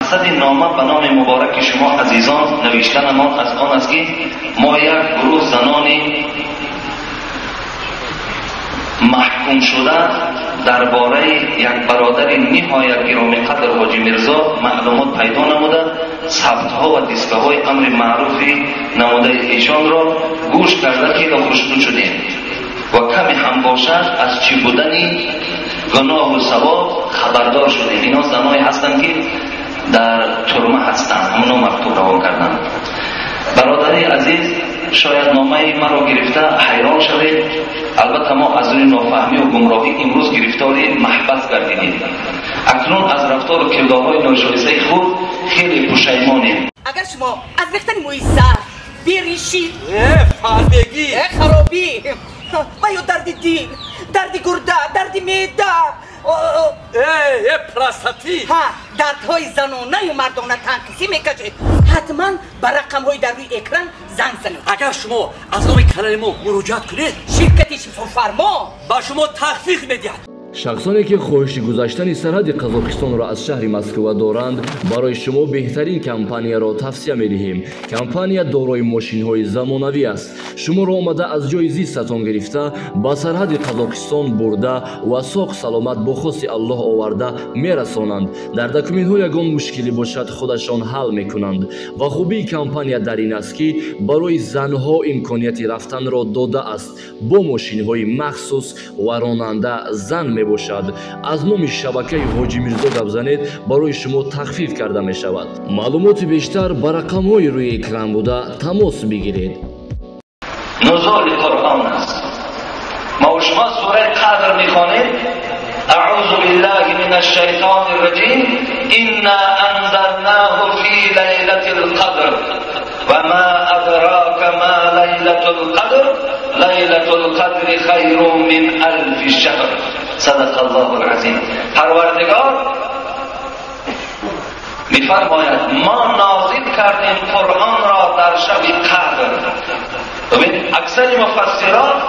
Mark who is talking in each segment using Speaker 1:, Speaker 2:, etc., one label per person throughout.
Speaker 1: مقصد نامه به نام مبارک شما عزیزان نوشتن ما از آن است که ما یک گروه زنانی محکوم شده درباره یک برادر نهایت گرامی قدر حاجی میرزا معلومات پیدا نموده، ثبت‌ها و دیسک‌های امر معروفی نموده ایشان را گوش کرده که خوشنود شدیم و کمی هم باشد از چی بودنی گناه و ثواب خبردار شدیم. اینا زنایی هستند که در ترمه هستند، همونو مکتوب روان کردن. برادری عزیز شاید نامه مرا گرفته حیران شوید، البته ما از روی نافهمی و گمراهی امروز گرفتاری محبت گردیدیم. اکنون از رفتار و کردارهای ناشایسته خود خیلی پشیمانیم.
Speaker 2: اگر شما از ریختن موی سر بیریشی
Speaker 3: فردگی
Speaker 2: خرابی و یا درد دل، درد گرده، درد معده،
Speaker 3: پراستاتی
Speaker 2: دردهای زنانه و مردانه تنقیسی میکشه، حتما به رقم‌های در روی اکران زنگ زنید.
Speaker 3: اگر شما از نام کانال ما مراجعت کنید
Speaker 2: شرکت شفافرما
Speaker 3: با شما تخفیف میدهد.
Speaker 4: شخصانی که خواهش گذاشتن سرحد قزاقستان را از شهر مسکو دارند برای شما بهترین کمپانی را توصیه می‌دهیم. کمپانی دارای ماشین‌های زمانوی است. شما را آمده از جای زیستتان گرفته با سرحد قزاقستان برده و ساق سلامت با خواست الله آورده میرسانند. در دکومنت‌ها یگان مشکلی باشد خودشان حل می‌کنند و خوبی کمپانی در این است که برای زنها امکانیت رفتن را داده است با ماشین‌های مخصوص و راننده زن باشد. از نام شبکه حاجی میرزا گپ زنید برای شما تخفیف کرده می شود. معلومات بیشتر بر رقم های روی اکران بوده تماس بگیرید.
Speaker 1: نزول قرآن است. ما و شما سوره قدر میخوانید. اعوذ بالله من الشیطان الرجیم انا انزلناه فی لیلة القدر و ما ادراک ما لیلة القدر لیلة القدر خیر من الف شهر. صدق الله العظیم. پروردگار میفرماید ما نازل کردیم قرآن را در شب قدر. ببین اکثر مفسران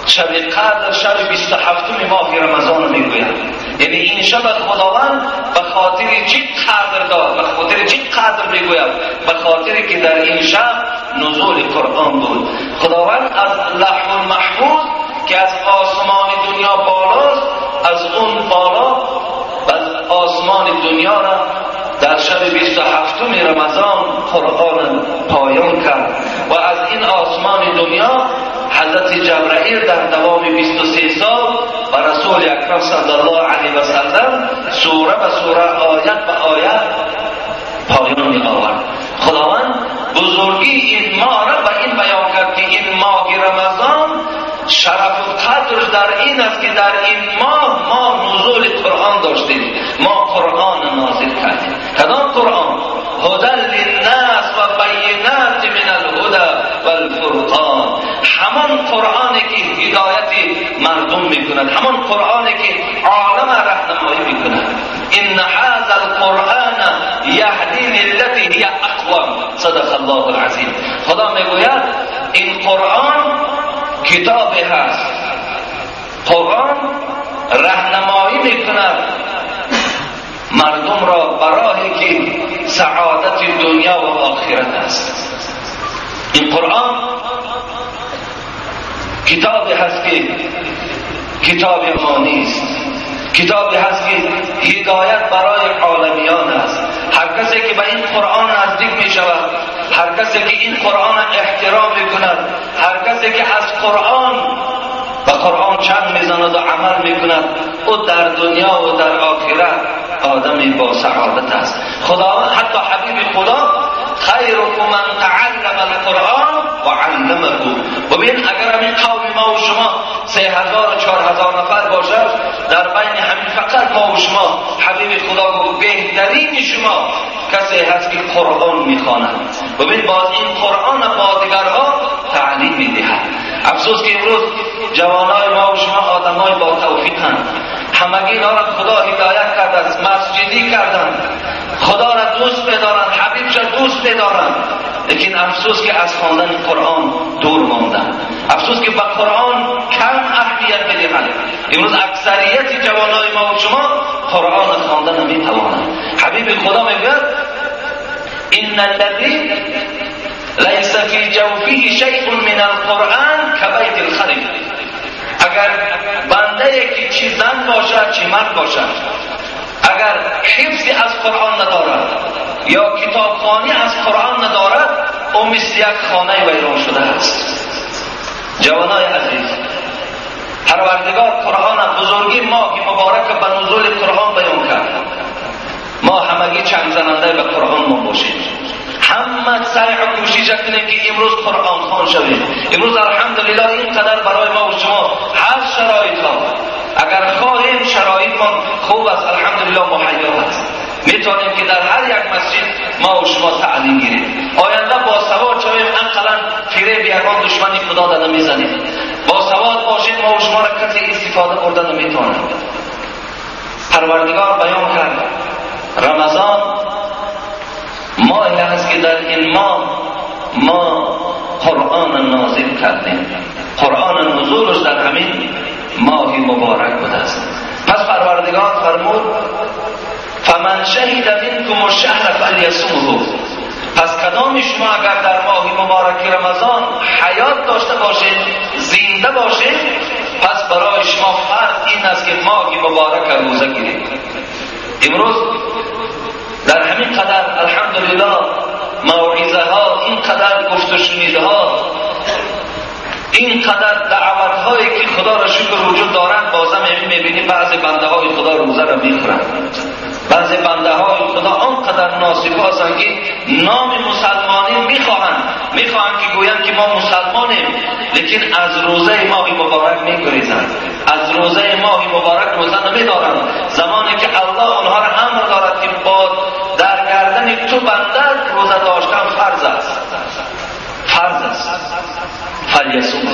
Speaker 1: شب قدر شب 27 ماه رمضان میگویند، یعنی این شب خداوند به خاطر چی قدر داد، به خاطر چی قدر میگوید؟ به خاطر که در این شب نزول قرآن بود. خداوند از لوح المحفوظ که از آسمان دنیا بالاست، از اون بالا و از آسمان دنیا را در شب 27 رمضان قرآن پایان کرد و از این آسمان دنیا حضرت جبرائیل در دوام 23 سال و رسول اکرم صلی الله علیه و سلم سوره به سوره آیت به آیت پایان می آورد. خداوند بزرگی این ماه را به این بیان کرد که این ماه رمضان شرف و قدرش در این است که در این ماه ما نزول قرآن داشتیم، ما قرآن نازل کردیم. کدام قرآن؟ هدی للناس و بینات من الهدی والفرقان. همان قرآنی که هدایت مردم میکند، همان قرآنی که عالم رهنمایی میکند. ان هذا القرآن یهدی للتی هی اقوم. صدق الله العظیم. خدا میگوید این قرآن کتابی هست، قرآن رهنمایی میکند مردم را براهی که سعادت دنیا و آخرت است. این قرآن کتابی هست که کتاب ما نیست، کتابی هست که هدایت برای عالمیان است. هر کسی که به این قرآن نزدیک می شود، هر کسی که این قرآن احترام می کند، هر کسی که از قرآن و قرآن چنگ می زند و عمل می کند، او در دنیا و در آخرت آدمی با سعادت است. خداوند حتی حبیب خدا خیرکم من تعلم القرآن و علمه. ببین اگر همین قوم ما و شما 3000 و 4000 نفر باشد، در بین همین فقط ما و شما حبیب خدا گفت بهترین شما کسی هست که قرآن میخواند. ببین باز این قرآن با دیگرها تعلیم میدهد. افسوس که امروز جوانای ما و شما آدمای با توفیقند، همگی اینا را خدا هدایت کرده است، مسجدی کردن، خدا را دوست بدارن، حبیبش را دوست بدارن، لیکن افسوس که از خواندن قرآن دور ماندن. افسوس که به قرآن کم اهمیت میدهند. امروز اکثریت جوانای ما و شما قرآن خواندن نمیتواند. حبیب خدا میگه ان الذی لیس فی جوفه شیء من القرآن کبیت الخرب. اگر بنده که چی زن باشد چی مرد باشد اگر حفظی از قرآن ندارد یا کتابخوانی از قرآن ندارد او مثل یک خانه ویران شده است. جوانای عزیز، پروردگار قرآن بزرگی ماه مبارک به نزول قرآن بیان کرد. ما همگی چنگ زننده به قرآن ما باشیم. همه سعی و کوشش کنیم که امروز قرآن خوان شویم. امروز الحمدلله اینقدر برای ما و شما هست شرایط ها. اگر خواهیم شرایط ما خوب است، الحمدلله مهیا است. میتونیم که در هر یک مسجد ما و شما تعلیم گیریم. آینده با سواد شویم، انقلا فریب یکان دشمنی خدا داده میزنیم. با سواد باشید ما و شما را کسی استفاده برده نمیتونیم. پروردگار بیان کرد رمضان ماهی است که در این ما قرآن نازل کردیم. قرآن نزولش در همین ماه مبارک بوده است. پس پروردگار فرمود فمن شهد منکم الشهر فلیصمه. پس کدام شما اگر در ماه مبارک رمضان حیات داشته باشید، زنده باشید، پس برای شما فرض این است که ماه مبارک روزه گیرید. امروز در همین قدر الحمدلله موعظه ها، این قدر گفت و شنیده ها، این قدر دعوت هایی که خدا را شکر وجود دارند، بازم میبینیم بعضی بنده های خدا روزه را میخورند. بعضی بنده های خدا آنقدر ناصیب هستند که نام مسلمانی میخواهند که گویند که ما مسلمانیم، لیکن از روزه ماه مبارک میگریزند. از روزه ماه مبارک روزه نمیدارند. زمانی که الله آنها را امر دارد که با در گردن تو بنده روزه داشتن فرض است. فلیصمه.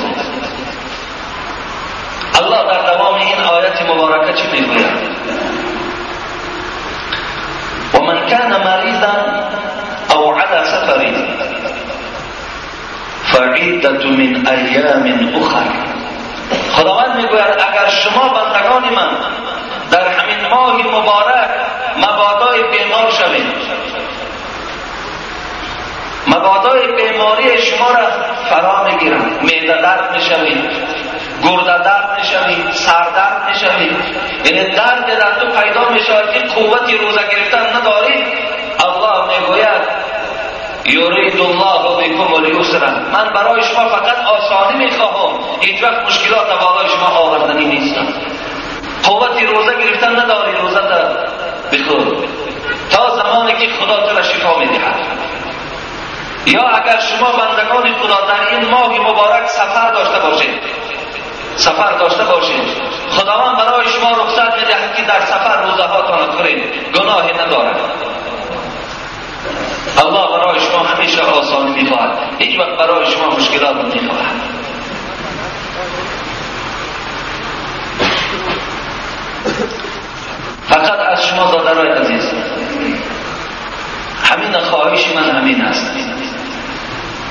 Speaker 1: الله در دوام این آیت مبارکه چی میگوید؟ ومن كان مريضا او على سفر فعدة من ایام اخر. خداوند میگوید اگر شما بندگان من در همین ماه مبارک مبادای بیمار شوید، مبادای بیماری شما را فرا میگیرند، معده درد میشوید، گرده درد میشوید، سر درد میشوید، یعنی درد در تو پیدا میشود که قوتی روزه گرفتن ندارید، الله میگوید یرید الله بکم الیسر. من برای شما فقط آسانی میخواهم، هیچ وقت مشکلات بالای شما آوردنی نیستم. قوتی روزه گرفتن نداری، روزه بخور تا زمانی که خدا تو را شفا میدهد. یا اگر شما بندگان خدا در این ماه مبارک سفر داشته باشید، خداوند برای شما رخصت میدهد که در سفر روزه هاتان کنید، گناهی ندارد. الله برای شما همیشه آسانی میخواهد، هیچ وقت برای شما مشکلات نمیخواهد. فقط از شما برادرای عزیز همین خواهش من همین است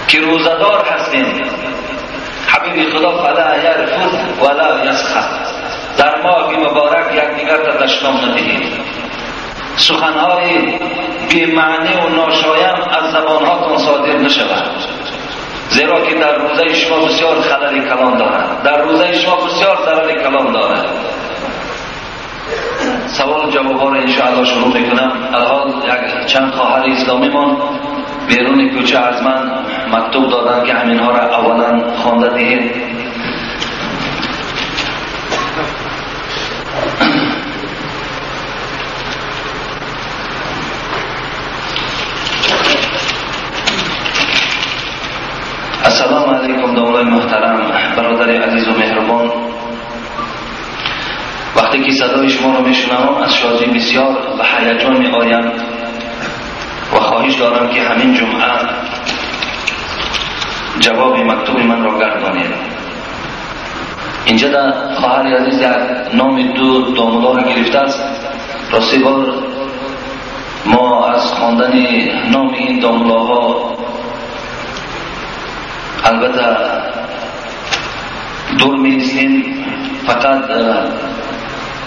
Speaker 1: که روزدار هستیم. حبیب خدا فلا یرفث ولا یسخط. در ماه مبارک یکدیگر را دشنام ندهید. سخنهای بی معنی و ناشایم از زبانهاتون صادر نشود، زیرا که در روزه شما بسیار خلل کلام دارد، در روزه شما بسیار ضرر کلام دارد. سوال و جواب ها را انشاءالله شروع میکنم. الحال یک چند خواهر اسلامی من بیرون کوچه از من مکتوب دادن که همین ها را اولا خوانده دهید. السلام علیکم دولای محترم، برادر عزیز و مهربان. وقتی که صدای شما رو میشنوم از شادی بسیار به هیجان می آیم و خواهش دارم که همین جمعه جواب مکتوب من را گردانید. اینجا در خواهر عزیز نام دو دامولا را گرفته است. راستی بار ما از خواندن نام این دامولاها البته دور می‌ایستیم، فقط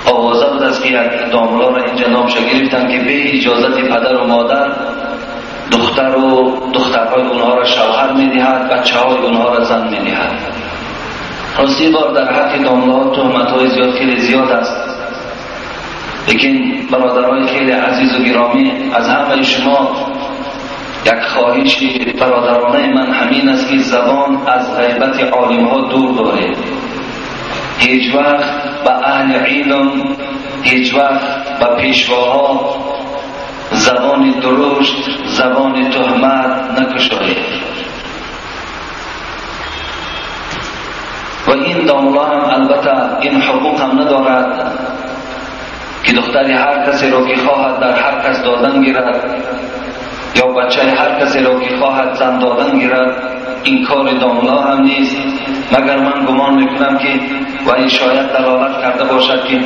Speaker 1: آوازه بود است که یک داملا را اینجا نامش گرفتن که به اجازت پدر و مادر دختر و دخترهای اونها را شوهر میدهد، بچه های اونها را زن میدهد. راستی بار در حق داملا تهمت های خیلی زیاد است، لیکن برادرای خیلی عزیز و گرامی، از همه شما یک خواهش برادرانه من همین است که زبان از غیبت عالم ها دور دارید. هیچ وقت به اهل علم، هیچ وقت به پیشواها زبان درشت، زبان تهمت نکشایید. و این داملا هم البته این حقوق هم ندارد که دختری هر کسی را که خواهد در هر کس دادن گیرد، یا بچه هر کسی را که خواهد زن دادن گیرد. این کار داملا هم نیست، مگر من گمان میکنم که و این شاید دلالت کرده باشد که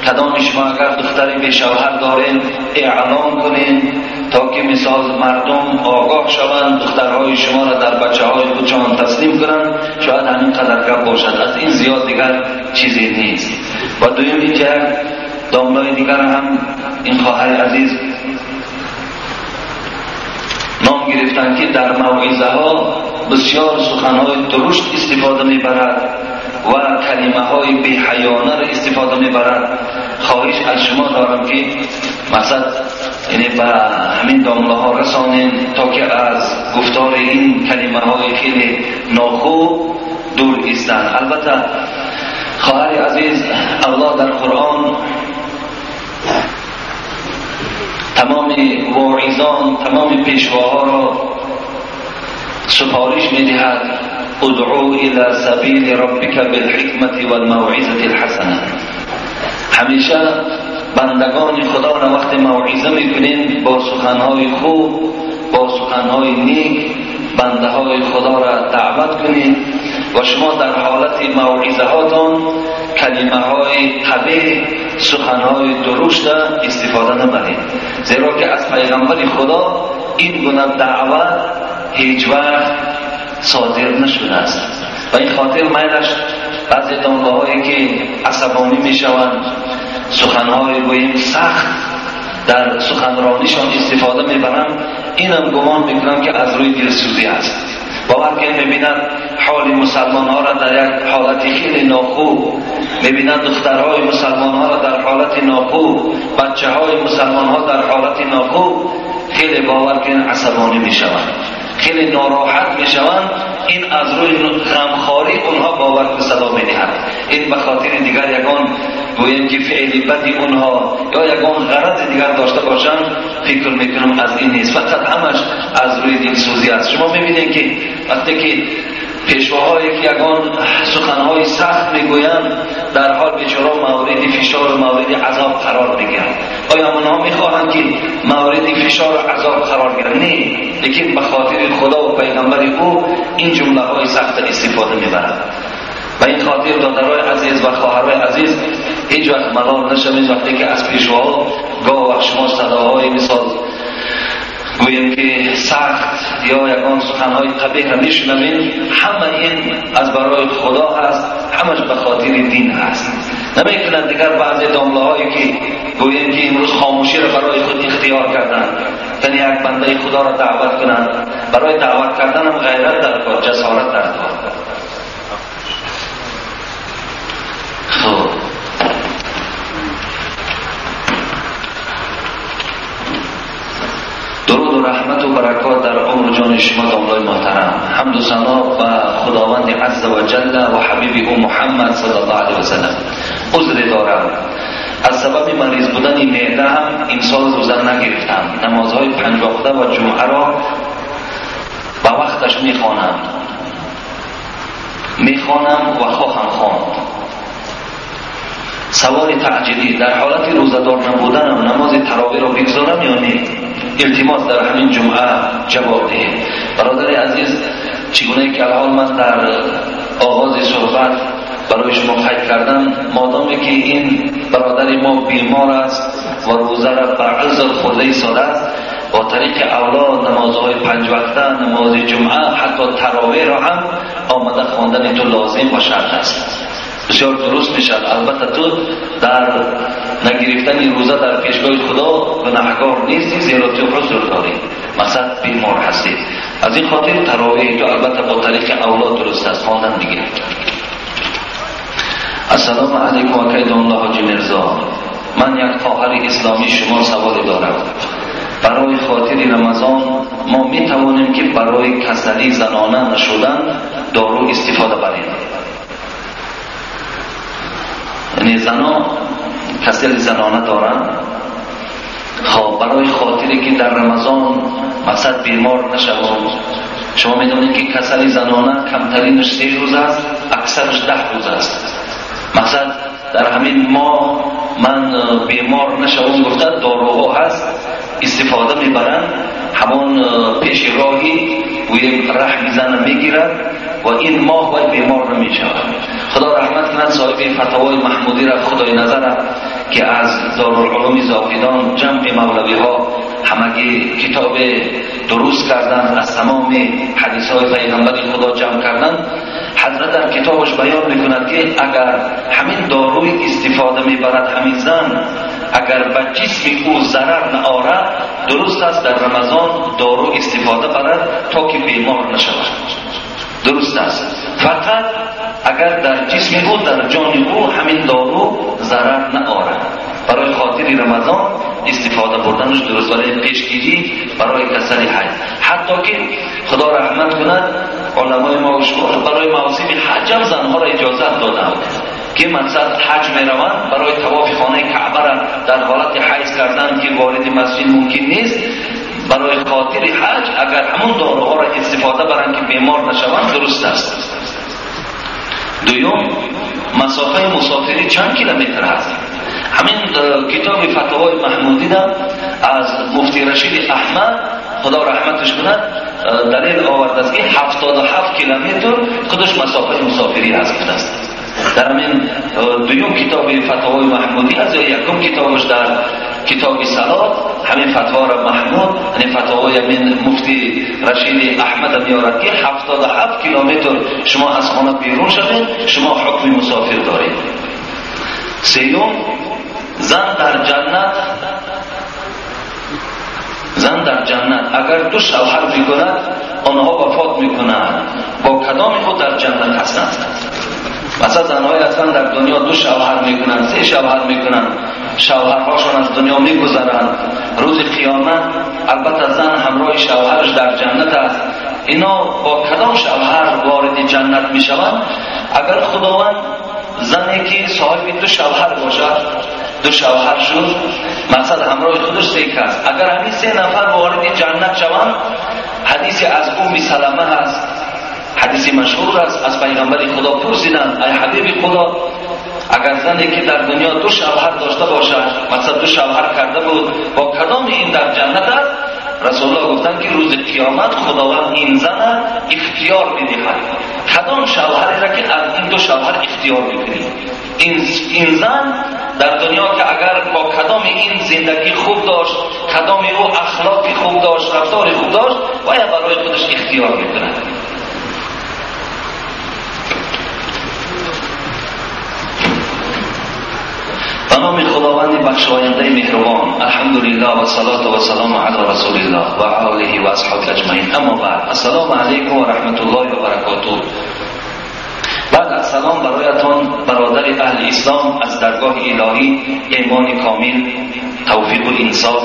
Speaker 1: کدام شما اگر دختری به شوهر دارین اعلام کنین تا که مثال مردم آگاه شوند، دخترهای شما را در بچه های خودشان تسلیم کنند. شاید همین قدر گپ باشد، از این زیاد دیگر چیزی نیست. و دویم اینجا داملای دیگر هم این خواهر عزیز نام گرفتن که در موعظه ها بسیار سخنهای درشت استفاده میبرد و کلمه های بی حیانه را استفاده میبرد. خواهش از شما دارم که مقصد یعنی به همین دامله ها رسانین تا که از گفتار این کلمه های خیلی ناخوب دور ایستند. البته خواهر عزیز، الله در قرآن تمام واعظان، تمام پیشواها را سفارش می‌دهد ادعو الى سبیل ربک بالحکمت والموعظة الحسنه. همیشه بندگان خدا را وقت موعظه میکنین با سخنهای خوب، با سخنهای نیک بنده های خدا را دعوت کنید و شما در حالت موعظه هاتون کلمه های قبیح، سخنهای درشت استفاده نبرید، زیرا که از پیغمبر خدا این گونه دعوت هیچ وقت صادر نشده است. و این خاطر میلش بعضی دامله هایی که عصبانی میشوند، سخنهای گوییم سخت در سخنرانیشان استفاده میبرند، اینم گمان میکنم که از روی دلسوزی است. باور که میبینند حال مسلمان ها را در یک حالت خیلی ناخوب، میبینند دخترهای مسلمان ها را در حالت ناخوب، بچه های مسلمان ها در حالت ناخوب، خیلی باور که عصبانی میشوند، خیلی ناراحت میشوند. این از روی غمخواری اونها باور به صدا میدهند. این به خاطر دیگر یگان گویم که فعلی بدی اونها یا یگان غرض دیگر داشته باشند، فکر میکنم از این نیست، فقط همش از روی دلسوزی است. شما میبینید که وقتی که پیشواهایی که یگان سخنهای سخت میگویند، در حال بیچاره مورد فشار و مورد عذاب قرار میگیرند. آیا اونها میخواهند که مورد فشار و عذاب قرار گیرند؟ نه، لیکن به خاطر خدا و پیغمبر او این جمله های سخت استفاده میبرند. و این خاطر دادرای عزیز و خواهرای عزیز هیچ وقت ملال نشوید وقتی که از پیشواها گاه وقت شما صداهای مثال گویم که سخت یا یکان سخنهای قبیح را میشنوید، همه این از برای خدا هست، همش به خاطر دین هست. نمیکنند دیگر بعضی دامله هایی که گویم که امروز خاموشی را برای خود اختیار کردند، یعنی یک بنده خدا را دعوت کنند. برای دعوت کردن هم غیرت در کار، جسارت در کار. خب درود و رحمت و برکات در عمر جان شما داملای محترم. حمد و ثنا و خداوند عز و جل و حبیب او محمد صلی الله علیه و سلم. عذر دارم، از سبب مریض بودن معده هم امسال روزه نگرفتم. نمازهای 5 وقته و جمعه را به وقتش میخوانم و خواهم خواند. سوال تعجیلی، در حالت روزه‌دار نبودنم نماز تراویح را بگذارم یا نه؟ التماس در همین جمعه جواب دهید. برادر عزیز، چگونه که الان من در آغاز صحبت برای شما قید کردم، مادامی که این برادر ما بیمار است و روزه را به عذر خود ایستاده است، با طریق اولا نمازهای 5 وقته، نماز جمعه، حتی تراویح را هم آمده خواندن تو لازم و شرط است. بسیار درست میشد. البته تو در نگرفتن روزه در پیشگاه خدا گناهکار نیستی، زیرا تو عذر داری، مقصد بیمار هستی. از این خاطر تراویح تو البته با طریق اولاد درست است، خواندن دیگه. السلام علیکم وکیدالله حاجی مرزا، من یک خواهر اسلامی شما سوالی دارم. برای خاطر رمضان ما می توانیم که برای کسلی زنانه نشدن دارو استفاده بریم؟ یعنی زنان کسل زنانه دارن، خب برای خاطری که در رمضان مقصد بیمار نشوند. شما میدونید که کسل زنانه کمترینش 3 روز است، اکثرش 10 روز است. مقصد در همین ماه من بیمار نشوم گفته داروها هست استفاده میبرن، همون پیش راهی و یک ره میزنه میگیرد و این ماه باید بیمار نمیشود. خدا رحمت کند صاحب فتاوای محمودی را خدای نظر که از دارالعلوم زاهدان جمع مولوی ها همگی کتاب درست کردن، از تمام حدیث های پیغمبر خدا جمع کردن. حضرت در کتابش بیان میکند که اگر همین داروی استفاده میبرد همین زن، اگر به جسم او ضرر نآورد، درست است در رمضان دارو استفاده برد تا که بیمار نشود. درست است، فقط اگر در جسم او در جان او همین دارو ضرر نآورد. برای خاطر رمضان استفاده بردنش درست، برای پیشگیری برای کسل حج. حتی که خدا رحمت کند علمای ما برای مواسم حج هم زنها را اجازت دادند که مقصد حج میروند برای طواف خانه کعبه را در حالت حیض کردن که وارد مسجد ممکن نیست. برای خاطر حج اگر همون داروها را استفاده برند که بیمار نشوند درست است. دوم، مسافه مسافری چند کیلومتر هست؟ همین کتاب فتاوای محمودی را از مفتی رشید احمد خدا رحمتش کند دلیل آورده است که 77 کیلومتر خودش مسافه مسافری هست. در همین دوم کتاب فتاوای محمودی از یکم کتابش در کتاب صلات همین فتوا را محمود، یعنی فتاوای همین مفتی رشید احمد میارد که 77 کیلومتر شما از خانه بیرون شدید شما حکم مسافر دارید. سیوم، زن در جنت اگر 2 شوهر میکند آنها وفات میکنند، با کدام خود در جنت هستند؟ مثلا زنهای هستند در دنیا 2 شوهر میکنند، 3 شوهر میکنند، شوهرهاشون از دنیا میگذرند. روز قیامت البته زن همراه شوهرش در جنت است. اینا با کدام شوهر وارد جنت میشوند؟ اگر خداوند زنی که صاحب 2 شوهر باشد، 2 شوهر شد، مقصد همراه خودش 3 کس، اگر همین 3 نفر وارد جنت شوند، حدیث از ام سلمه هست، حدیث مشهور است، از پیغمبر خدا پرسیدند ای حبیب خدا اگر زنی که در دنیا 2 شوهر داشته باشد، مثلا 2 شوهر کرده بود، با کدام این در جنت است؟ رسول الله گفتند که روز قیامت خداوند این زن اختیار میدهد کدام شوهری را که از این 2 شوهر اختیار میکنید. این زن در دنیا که اگر با کدام این زندگی خوب داشت، کدام او اخلاقی خوب داشت، رفتار خوب داشت، باید برای خودش اختیار میکند. به نام خداوند بخشاینده مهربان، الحمدلله و صلات و سلام علی رسول الله و آله و اصحابه اجمعین. اما بعد، السلام علیکم و رحمت الله و برکاته. بعد از سلام برایتان برادر اهل اسلام از درگاه الهی ایمان کامل، توفیق و انصاف،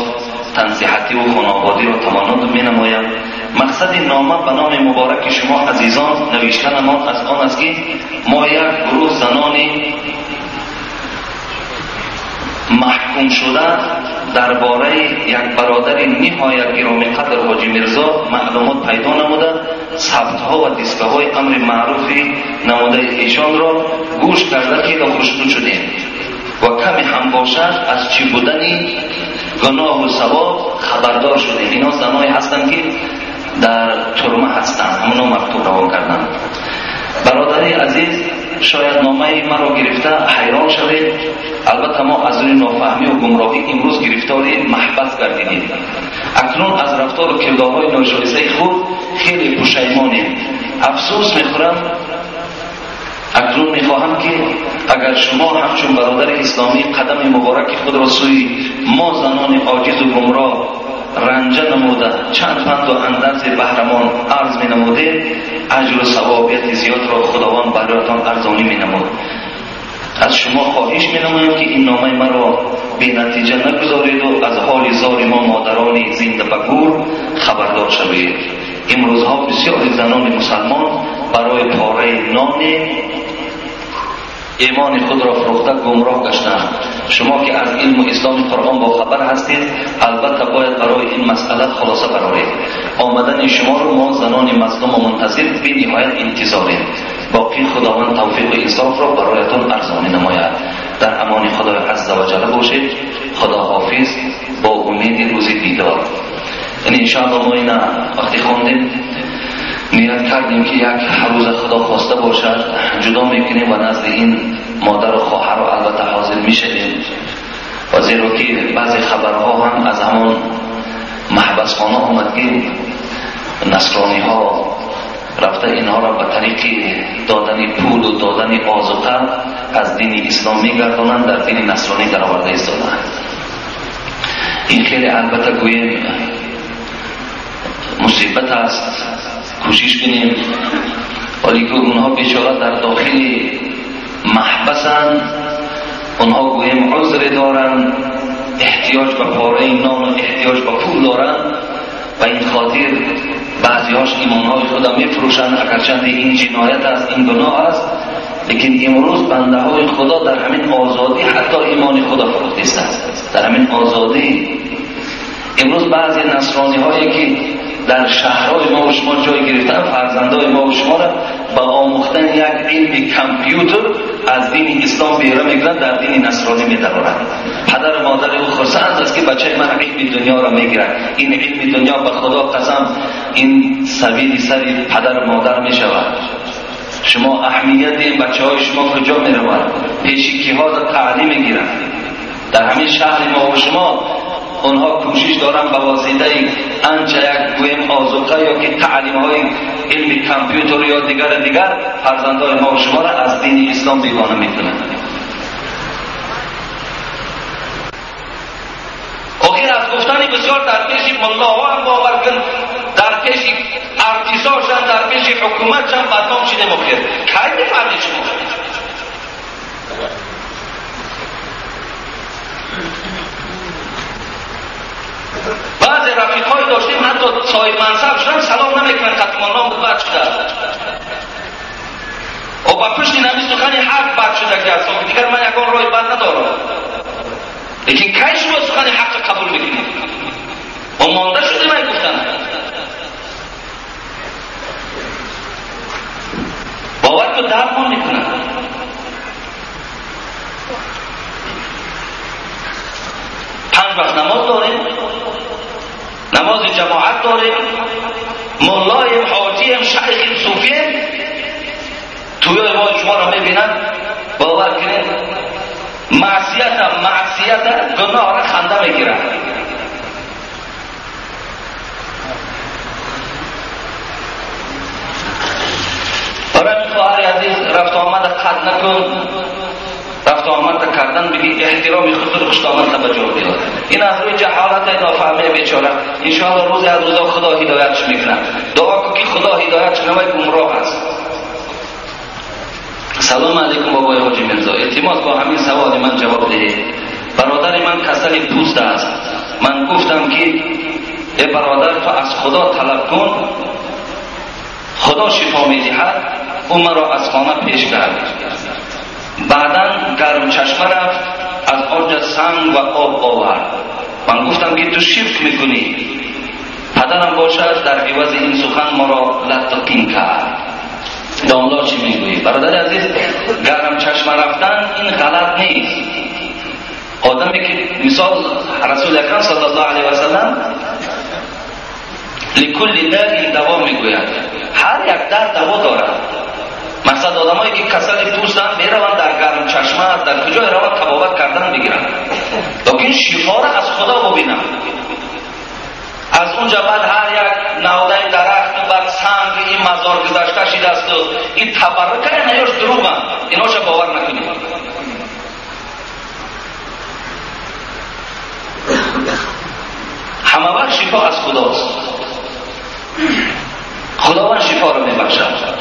Speaker 1: تنصیحاتی و خانوادی را تمنات می نمایم. مقصد نامه به نام مبارک شما عزیزان نوشتن ما از آن است که ما یک گروه زنان محکوم شده درباره یک برادر نهایت گرامی قدر حاجی مرزا معلومات پیدا نموده، ثبت‌ها و دیسکه‌های امر معروفی نموده ایشان را گوش کرده که خوشنود شدیم و کمی هم باشد از چی بودنی گناه و ثواب خبردار شدیم. اینا زنایی هستند که در ترمه هستند، همونو مکتوب روان کردند. برادری عزیز شاید نامه مرا گرفته حیران شوید، البته ما از روی نافهمی و گمراهی امروز گرفتاری محبس گردیدیم. اکنون از رفتار و کردارهای ناشایسته خود خیلی پشیمانیم. افسوس میخورم اکنون میخواهم که اگر شما همچون برادر اسلامی قدم مبارک خود را سوی ما زنان عاجز و گمراه رنجه نموده چند پند و اندرز بهرمان عرض می نموده، اجر و ثوابیت زیاد را خداوند برایتان ارزانی می نمود. از شما خواهش می نمایم که این نامه مرا بی نتیجه نگذارید و از حال زار ما مادران زنده بگور خبردار شوید. امروزها بسیاری زنان مسلمان برای پاره نان ایمان خود را فروخته گمراه گشتند. شما که از علم و اسلام قرآن با خبر هستید، البته باید برای این مسئله خلاصه برآورید. آمدن شما رو ما زنان مظلوم و منتظر بی نهایت انتظاریم. باقی خداوند توفیق و انصاف را برایتان ارزانی نماید. در امان خدای عز و جل باشید. خدا حافظ. با امید روز دیدار. یعنی انشاءالله ما اینا وقتی خواندیم نیت کردیم که یک روز خدا خواسته باشد جدا میکنیم و نزد این مادر و خواهر و البته حاضر میشویم، و زیرا که بعضی خبرها هم از همان محبس خانه آمد که نصرانی ها رفته اینها را به طریق دادن پول و دادن آذوقه از دین اسلام میگردانند، در دین نصرانی در آورده ایستادند. این خیلی البته گوییم مصیبت است، کوشش کنیم، ولی که اونها بیچاره در داخل محبسند، اونها گویم عذر دارن، احتیاج به پاره نان و احتیاج به پول دارن و این خاطر بعضی‌هاش ایمانهای خدا میفروشند. اگرچند این جنایت است، این گناه است، لیکن امروز بنده های خدا در همین آزادی حتی ایمان خدا فروخته است. در همین آزادی امروز بعضی نصرانی هایی که در شهرهای ما و شما جای گرفتن، فرزندای ما و شما را با آموختن یک علم کامپیوتر از دین اسلام بیرون میگیرن، در دین نصرانی میدارند. پدر و مادر او خرسند است که بچه من علم دنیا را میگیرد. این علم دنیا به خدا قسم این سبیل سری پدر و مادر میشود. شما اهمیت این بچه های شما کجا میروند؟ پیشکی ها را تعلیم میگیرند. در همین شهر ما و شما اونها کوشش دارن به واسطه انچه یک گویم آذوقه یا که تعلیم های علم کامپیوتر یا دیگر فرزندان ما و شما را از دین اسلام بیگانه میکنن. آخر از گفتن بسیار در پیش ملاها هم باور کن، در پیش ارتیساشن، در پیش حکومتشن بدنام شده مخیر. کی میفهمی شما؟ بعضی رفیقای داشتیم حتی صاحب منصب شدن سلام نمیکنن، ختمالنام بود بد شده و با پشت نمی سخنی حق بد شده که اصلا دیگر من یکان رای بد ندارم، لیکن کی شما سخنی حق قبول میکنید؟ و مانده شده من گفتن باور تو درمان میکنن. پنج وقت نماز داریم، نماز جماعت داریم، مولایم، حاجیم، شیخیم، صوفیم، توی ما شما را میبینن باور کنید معصیت گناه را خنده میگیرن. برای خواهر عزیز رفت آمد قد نکن، رفت آمد کردن بگی احترام خود خوشت آمد توجه بیاد. این از روی جهالت نافهمی بیچاره. انشاءالله روز از روزا خدا هدایتش میکنه. دعا کن که خدا هدایتش نمای گمراه است. سلام علیکم بابای حاجی مرزا، التماس با همین سوال من جواب دهید. برادر من کسل پوست است. من گفتم که ای برادر تو از خدا طلب کن، خدا شفا میدهد. او مرا از خانه پیش کرد، بعدن گرم چشمه رفت، از آنجا سنگ و آب آورد. من گفتم که تو شرک میکنی. پدرم باشد در عوض این سخن مرا لطقین کرد. داملا چی میگویی؟ برادر عزیز، گرم چشمه رفتن این غلط نیست. آدمی که مثال رسول اکرم صلی الله علیه و سلم لکل داء دوا میگوید، هر یک درد دوا دارد. مقصد آدمایی که کسل پوستن میروند در گرم چشمه در کجای روند تبابت کردن بگیرن، لیکن شفا را از خدا ببینن. از اونجا بعد هر یک نهاده درخت و بعد سنگ این مزار گذاشته شده است و این تبرک نیاش دروغه ایناشو باور نکنید. همه وقت شفا از خداست. خداوند شفا رو میبخشد.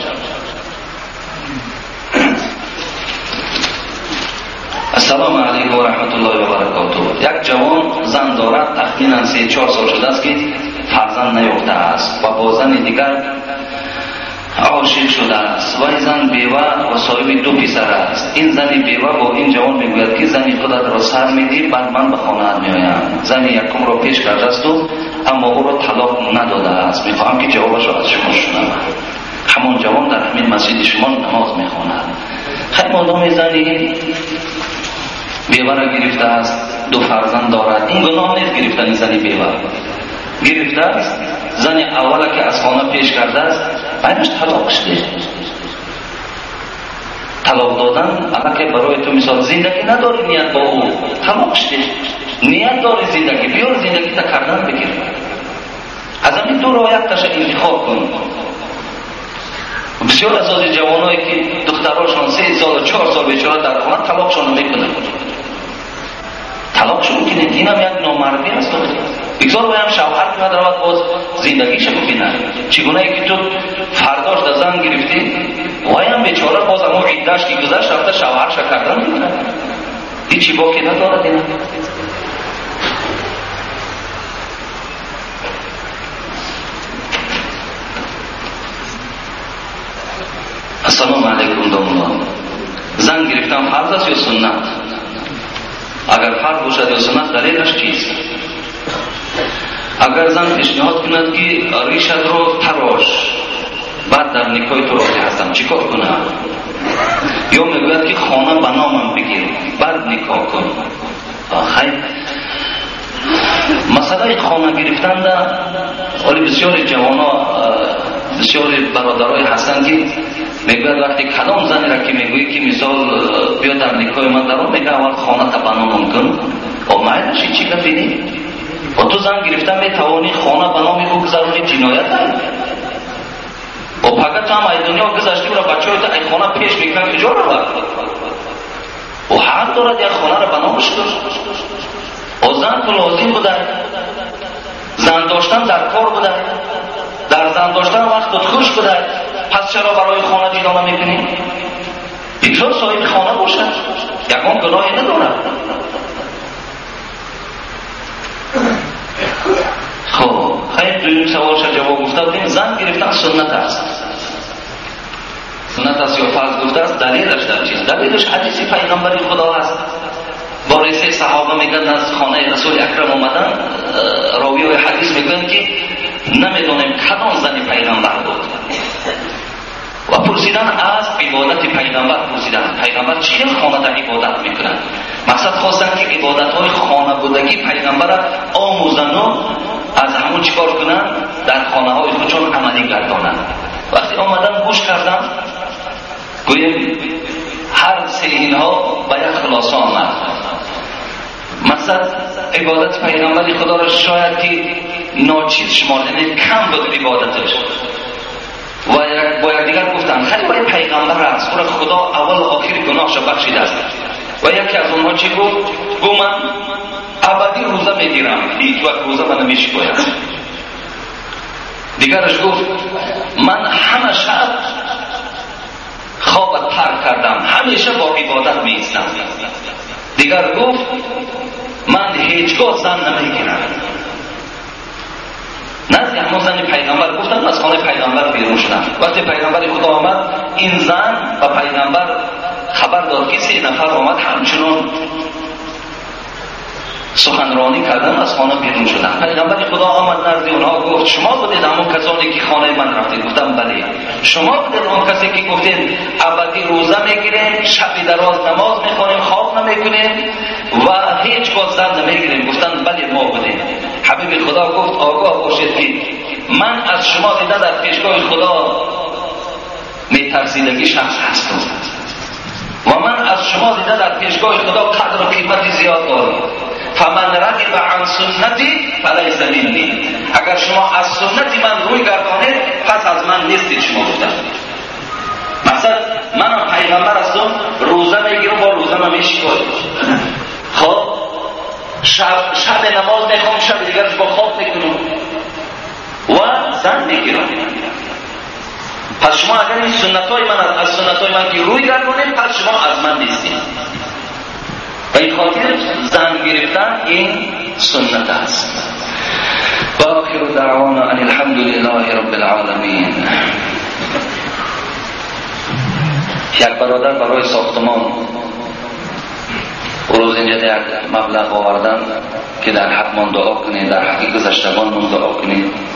Speaker 1: السلام علیکم و رحمت الله و برکاته. یک جوان زن دارد، تخمینا 3-4 سال شده است که فرزند نیافته است و با زن دیگر عاشق شده است و این زن بیوه و صاحب 2 پسر است. این زن بیوه با این جوان میگوید که زنی خودت را سر میدی بعد من به خانه میآیم. زن یکم را پیش کرده است و اما او را طلاق نداده است. میخواهم که جوابش را از شما شنوم. همون جوان در همین مسجد شما نماز میخواند. خیلی مادام زنی بیوه را گرفته است، 2 فرزند دارد. این گناه نیست گرفتن زنی بیوه گرفته است. زن اولا که از خانه پیش کرده است بعدش طلاق شده. طلاق دادن اگر که برای تو مثال زندگی نداری نیت با او طلاق شده، نیت داری زندگی بیار زندگی تا کردن بگیر. از همین 2 راه تاش انتخاب کن. بسیار از جوانایی که دختراشون 3 سال و 4 سال بیچاره در خانه طلاقشون میکنن. طلاق شروع کنید. این هم یک نامردی است. بگذار بایم شوهر که مدرود باز زندگیش ببینن. چگونه ای که تو فرداش در زن گرفتی وایم بیچاره باز همون عدهش که گذشت رفته شوهرش کردن میکنن. این چی باقی ندارد این. السلام علیکم دوستان. زن گرفتن فرض است یا سنت؟ اگر فرض باشد یا سنت دلیلش چیست؟ اگر زن پیشنهاد کند که ریشت رو تراش بعد در نکاح تو راضی هستم چیکار کنم؟ یا میگوید که خانه به نامم بگیر بعد نکاح کن. خیر مسئله خانه گرفتن ده ولی بسیار جوانا بسیار برادرای هستند که میگوید وقتی کدام زنی را که میگویی که مثال بیا در نکاح من درون میگه اول خانه تا بنامم کن و معنیش چی گفتی؟ و تو زن گرفتن میتوانی خانه بنامی او گذارونی جنایت داری و فقط هم ای دنیا گذاشتی برای بچه های تا ای خانه پیش میکنم کجا رو برد و حق دارد یک خانه را بنامش کن و زن تو لازم بوده زن داشتن در کار بوده در زن داشتن وقت خوش بوده پس چرا برای خانه جدا نمیکنی؟ بگذار صاحب خانه باشد یکان گناهی ندارد. خب خیلی دویم سوالش جواب گفته بودیم. زن گرفتن سنت است. سنت است یا فرض گفته است. دلیلش در چیست؟ دلیلش حدیث پیغمبر خدا هست. با 3 صحابه میگن از خانه رسول اکرم آمدن، راوی حدیث میگن که نمیدونیم کدام زن پیغمبر بود و پرسیدن از عبادت پیغمبر. پرسیدن پیغمبر چه خانه در عبادت میکنن؟ مقصد خواستن که عبادت های خانه بودگی پیغمبر آموزن و از همون چیکار کنن در خانه های خودشون عملی گردانن. وقتی آمدن گوش کردن گویم هر 3 اینها به یک خلاصه آمد. مقصد عبادت پیغمبر خدا را شاید که ناچیز شمار یعنی کم بود عبادتش و با یک دیگر گفتن خیلی باید پیغمبر است برای خدا اول و آخر گناهش بخشیده است و یکی از اونها چی گفت؟ گفت من ابدی روزه میگیرم هیچ وقت روزه من نمیشکایم. دیگرش گفت من همه شب خواب ترک کردم همیشه با عبادت میستم. دیگر گفت من هیچگاه زن نمیگیرم. نزد همون زن پیغمبر گفتن از خانه پیغمبر بیرون شدن. وقتی پیغمبر خدا آمد این زن و پیغمبر خبر داد که 3 نفر آمد همچنان سخنرانی کردن از خانه بیرون شدن. پیغمبر خدا آمد نزد اونها گفت شما بودید همون کسانی که خانه من رفتید؟ گفتم بله. شما بودید اون کسی که گفتید ابدی روزه میگیریم شب دراز نماز میخونیم خواب نمیکنیم و هیچ گاه زن نمیگیریم؟ گفتن بله ما بودیم. حبیب خدا گفت آگاه باشید که من از شما دیده در پیشگاه خدا میترسیدگی شخص هستم و من از شما دیده در پیشگاه خدا قدر و قیمت زیاد دارم. فمن رغب عن سنتی فلیس منی. اگر شما از سنت من روی گردانید پس از من نیستید. شما گفتن منم پیغمبر هستم روزه میگیرم با روزه من میشکارم. خب شب نماز میخوام شب دیگرش با خواب میکنم و زن میگیرم. پس شما اگر این سنتای من از سنتای من که روی گردونید پس شما از من نیستید. و این خاطر زن گرفتن این سنت است. و آخر دعوانا ان الحمد لله رب العالمین. یک برادر برای ساختمان روز اینجا یک مبلغ آوردن که در حق من دعا کنید، در حق گذشتگان من دعا کنید.